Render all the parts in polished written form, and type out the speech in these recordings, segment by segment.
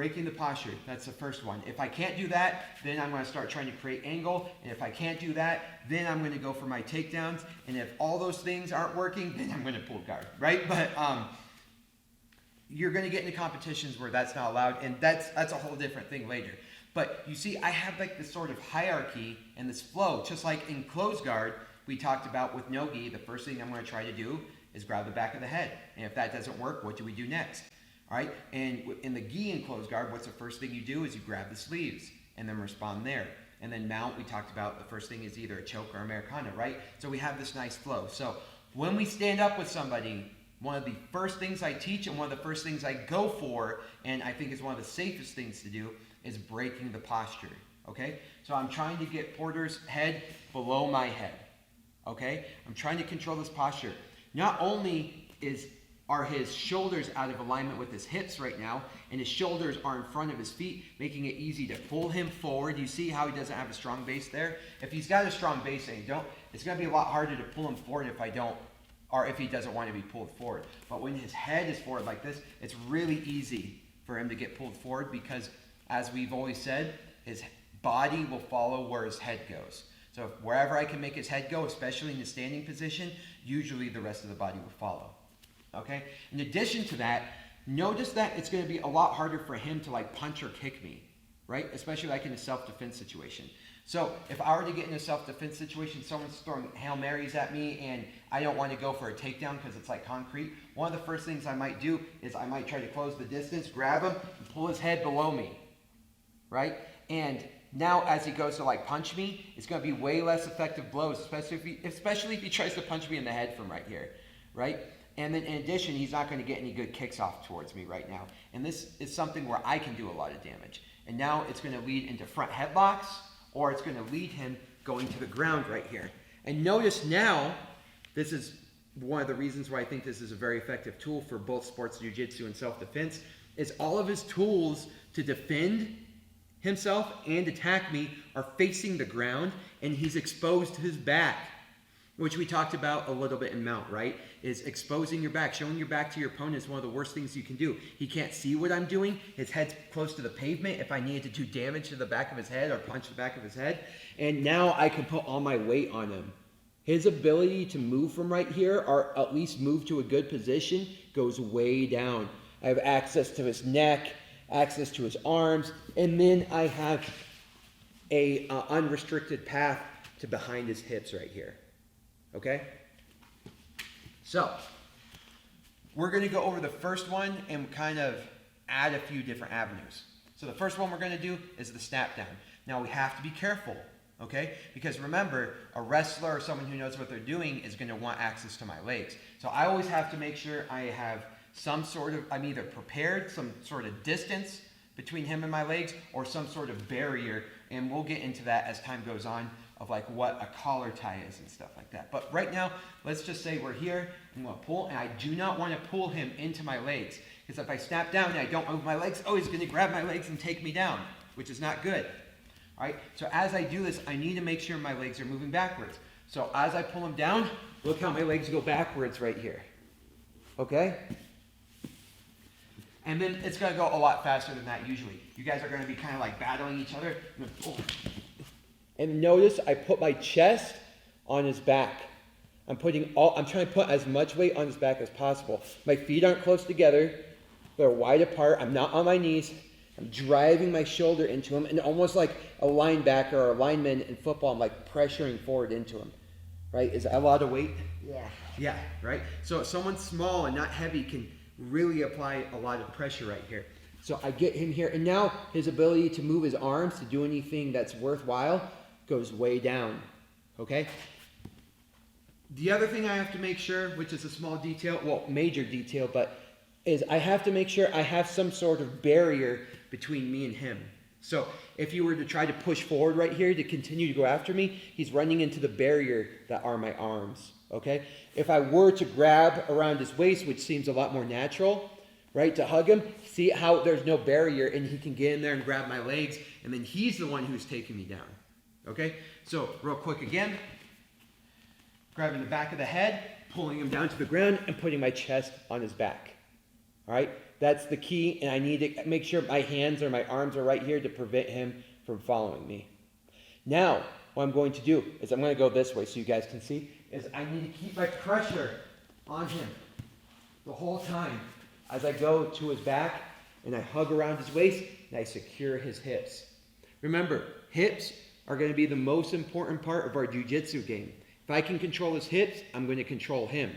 breaking the posture. That's the first one. If I can't do that, then I'm going to start trying to create angle. And if I can't do that, then I'm going to go for my takedowns. And if all those things aren't working, then I'm going to pull guard, right? But you're going to get into competitions where that's not allowed, and that's a whole different thing later. But you see, I have like this sort of hierarchy and this flow, just like in close guard, we talked about with no gi. The first thing I'm going to try to do is grab the back of the head. And if that doesn't work, what do we do next? All right, and in the gi and close guard, what's the first thing you do is you grab the sleeves and then respond there. And then mount, we talked about the first thing is either a choke or Americana, right? So we have this nice flow. So when we stand up with somebody, one of the first things I teach and one of the first things I go for, and I think is one of the safest things to do, is breaking the posture, okay? So I'm trying to get Porter's head below my head, okay? I'm trying to control this posture. Not only are his shoulders out of alignment with his hips right now, and his shoulders are in front of his feet, making it easy to pull him forward. You see how he doesn't have a strong base there? If he's got a strong base and it's going to be a lot harder to pull him forward if he doesn't want to be pulled forward. But when his head is forward like this, it's really easy for him to get pulled forward because, as we've always said, his body will follow where his head goes. So wherever I can make his head go, especially in the standing position, usually the rest of the body will follow. Okay? In addition to that, notice that it's going to be a lot harder for him to like punch or kick me, right? Especially like in a self-defense situation. So if I were to get in a self-defense situation, someone's throwing Hail Marys at me and I don't want to go for a takedown because it's like concrete, one of the first things I might do is I might try to close the distance, grab him, and pull his head below me, right? And now as he goes to like punch me, it's going to be way less effective blows, especially if he tries to punch me in the head from right here, right? And then in addition, he's not going to get any good kicks off towards me right now. And this is something where I can do a lot of damage. And now it's going to lead into front headlocks, or it's going to lead him going to the ground right here. And notice now, this is one of the reasons why I think this is a very effective tool for both sports jiu-jitsu and self-defense, is all of his tools to defend himself and attack me are facing the ground, and he's exposed to his back, which we talked about a little bit in mount, right? Is exposing your back, showing your back to your opponent is one of the worst things you can do. He can't see what I'm doing. His head's close to the pavement if I needed to do damage to the back of his head or punch the back of his head. And now I can put all my weight on him. His ability to move from right here, or at least move to a good position, goes way down. I have access to his neck, access to his arms, and then I have a unrestricted path to behind his hips right here. Okay? So, we're going to go over the first one and kind of add a few different avenues. So the first one we're going to do is the snap down. Now we have to be careful, okay? Because remember, a wrestler or someone who knows what they're doing is going to want access to my legs. So I always have to make sure I have some sort of, I'm either prepared, some sort of distance between him and my legs, or some sort of barrier, and we'll get into that as time goes on, of like what a collar tie is and stuff like that. But right now, let's just say we're here, I'm going to pull, and I do not want to pull him into my legs, because if I snap down and I don't move my legs, oh, he's going to grab my legs and take me down, which is not good. All right, so as I do this, I need to make sure my legs are moving backwards. So as I pull him down, look how my legs go backwards right here. Okay? And then it's going to go a lot faster than that usually. You guys are going to be kind of like battling each other. And notice I put my chest on his back. I'm trying to put as much weight on his back as possible. My feet aren't close together. They're wide apart. I'm not on my knees. I'm driving my shoulder into him, and almost like a linebacker or a lineman in football, I'm like pressuring forward into him. Right? Is that a lot of weight? Yeah. Yeah, right? So if someone small and not heavy can really apply a lot of pressure right here. So I get him here, and now his ability to move his arms to do anything that's worthwhile goes way down, okay? The other thing I have to make sure, which is a small detail, well, major detail, but is I have to make sure I have some sort of barrier between me and him. So if you were to try to push forward right here to continue to go after me, he's running into the barrier that are my arms, okay? If I were to grab around his waist, which seems a lot more natural, right, to hug him, see how there's no barrier and he can get in there and grab my legs, and then he's the one who's taking me down, okay? So real quick again, grabbing the back of the head, pulling him down to the ground, and putting my chest on his back, all right? That's the key, and I need to make sure my hands or my arms are right here to prevent him from following me. Now, what I'm going to do is I'm going to go this way so you guys can see, is I need to keep my pressure on him the whole time as I go to his back and I hug around his waist and I secure his hips. Remember, hips are going to be the most important part of our jiu-jitsu game. If I can control his hips, I'm going to control him.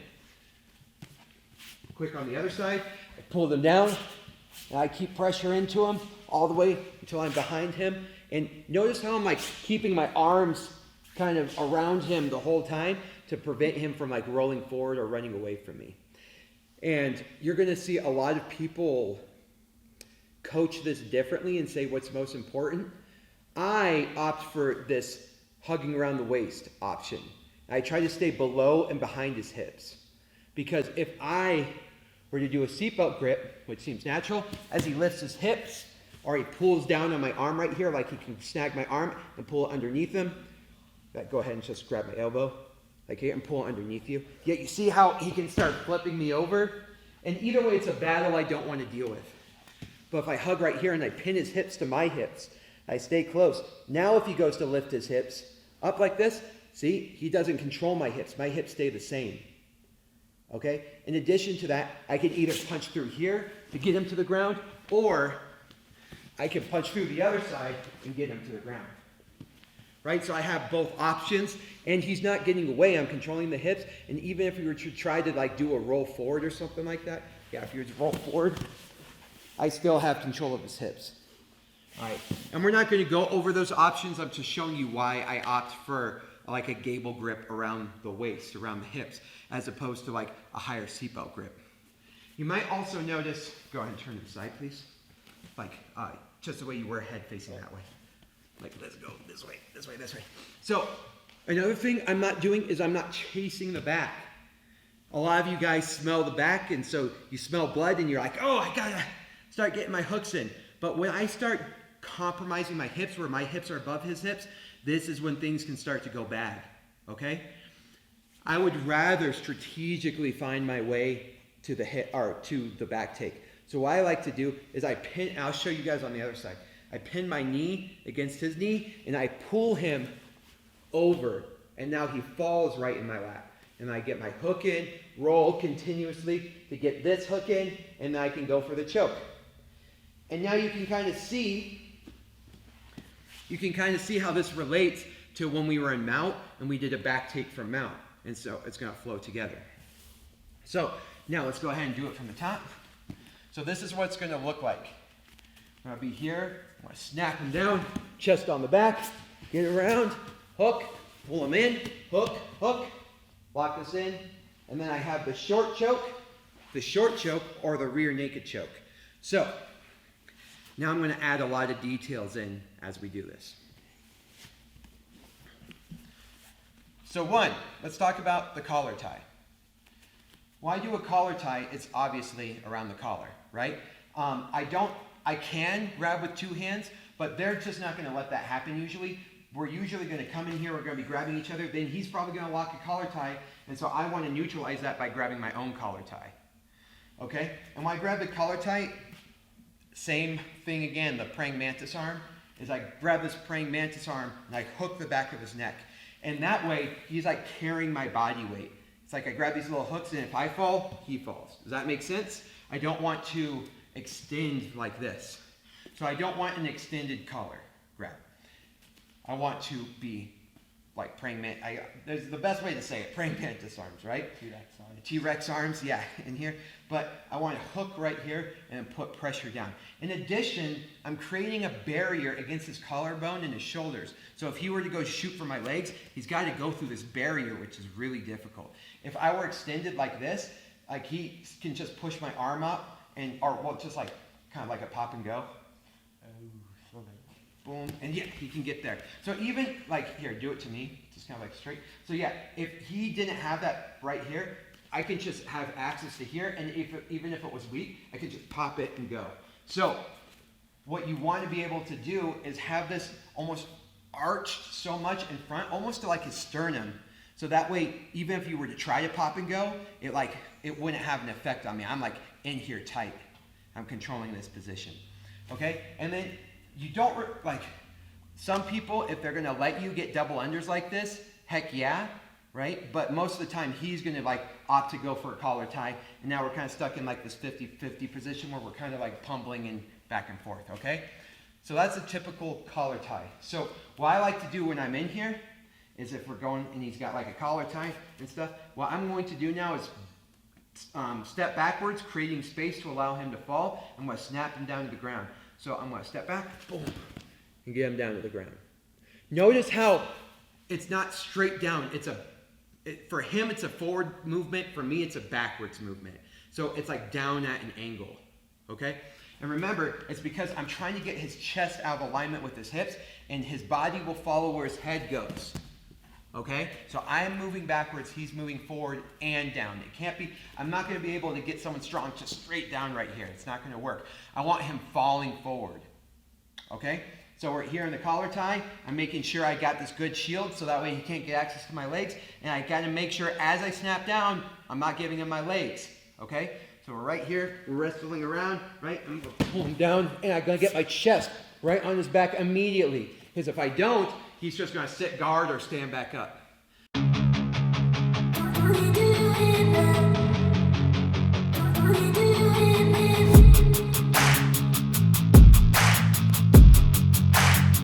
Quick on the other side, I pull them down and I keep pressure into him all the way until I'm behind him. And notice how I'm like keeping my arms kind of around him the whole time to prevent him from like rolling forward or running away from me. And you're going to see a lot of people coach this differently and say what's most important. I opt for this hugging around the waist option. I try to stay below and behind his hips. Because if I were to do a seatbelt grip, which seems natural, as he lifts his hips, or he pulls down on my arm right here, like he can snag my arm and pull it underneath him. Go ahead and just grab my elbow, like here, and pull it underneath you. Yet you see how he can start flipping me over? And either way, it's a battle I don't want to deal with. But if I hug right here and I pin his hips to my hips, I stay close. Now if he goes to lift his hips up like this, see, he doesn't control my hips. My hips stay the same. Okay? In addition to that, I can either punch through here to get him to the ground, or I can punch through the other side and get him to the ground. Right? So I have both options, and he's not getting away. I'm controlling the hips, and even if we were to try to like do a roll forward or something like that, yeah, if you were to roll forward, I still have control of his hips. All right, and we're not going to go over those options. I'm just showing you why I opt for like a gable grip around the waist, around the hips, as opposed to like a higher seatbelt grip. You might also notice, go ahead and turn to the side, please. Like just the way you were head facing that way. Like, let's go this way, this way, this way. So another thing I'm not doing is I'm not chasing the back. A lot of you guys smell the back, and so you smell blood and you're like, oh, I gotta start getting my hooks in. But when I start compromising my hips, where my hips are above his hips, this is when things can start to go bad, okay? I would rather strategically find my way to the hip, or to the back take. So what I like to do is I pin, I'll show you guys on the other side. I pin my knee against his knee and I pull him over, and now he falls right in my lap. And I get my hook in, roll continuously to get this hook in, and then I can go for the choke. And now you can kind of see how this relates to when we were in mount and we did a back take from mount. And so it's going to flow together. So now let's go ahead and do it from the top. So this is what it's going to look like. I'm going to be here. I'm going to snap him down, chest on the back, get around, hook, pull him in, hook, hook, lock this in, and then I have the short choke, or the rear naked choke. So now I'm going to add a lot of details in as we do this. So one, let's talk about the collar tie. Why do a collar tie? It's obviously around the collar, right? I can grab with two hands, but they're just not going to let that happen usually. We're usually going to come in here, we're going to be grabbing each other, then he's probably going to lock a collar tie, and so I want to neutralize that by grabbing my own collar tie. Okay? And when I grab the collar tie, same thing again, the praying mantis arm, is I grab this praying mantis arm and I hook the back of his neck. And that way, he's like carrying my body weight. It's like I grab these little hooks, and if I fall, he falls. Does that make sense? I don't want to extend like this. So I don't want an extended collar grab. I want to be like praying mantis. There's the best way to say it, praying mantis arms, right? T-Rex arms. T-Rex arms, yeah, in here. But I want to hook right here and put pressure down. In addition, I'm creating a barrier against his collarbone and his shoulders. So if he were to go shoot for my legs, he's got to go through this barrier, which is really difficult. If I were extended like this, like he can just push my arm up just like kind of like a pop and go. Boom, and yeah, he can get there. So even like here, do it to me, just kind of like straight. So yeah, if he didn't have that right here, I can just have access to here, and even if it was weak, I could just pop it and go. So what you want to be able to do is have this almost arched so much in front, almost to like his sternum. So that way, even if you were to try to pop and go, it wouldn't have an effect on me. I'm like in here tight. I'm controlling this position. Okay? And then you don't, like, some people, if they're gonna let you get double unders like this, heck yeah, right? But most of the time, he's gonna like opt to go for a collar tie, and now we're kind of stuck in like this 50-50 position where we're kind of like pumming and back and forth, okay? So that's a typical collar tie. So what I like to do when I'm in here is if we're going and he's got like a collar tie and stuff, what I'm going to do now is step backwards, creating space to allow him to fall. I'm going to snap him down to the ground. So I'm going to step back, boom, and get him down to the ground. Notice how it's not straight down. For him, it's a forward movement. For me, it's a backwards movement. So it's like down at an angle, okay? And remember, it's because I'm trying to get his chest out of alignment with his hips, and his body will follow where his head goes. Okay? So I am moving backwards, he's moving forward and down. It can't be, I'm not going to be able to get someone strong just straight down right here. It's not going to work. I want him falling forward. Okay? So we're here in the collar tie. I'm making sure I got this good shield so that way he can't get access to my legs. And I got to make sure as I snap down, I'm not giving him my legs. Okay? So we're right here, we're wrestling around, right? I'm going to pull him down, and I'm going to get my chest right on his back immediately. Because if I don't, he's just going to sit guard or stand back up.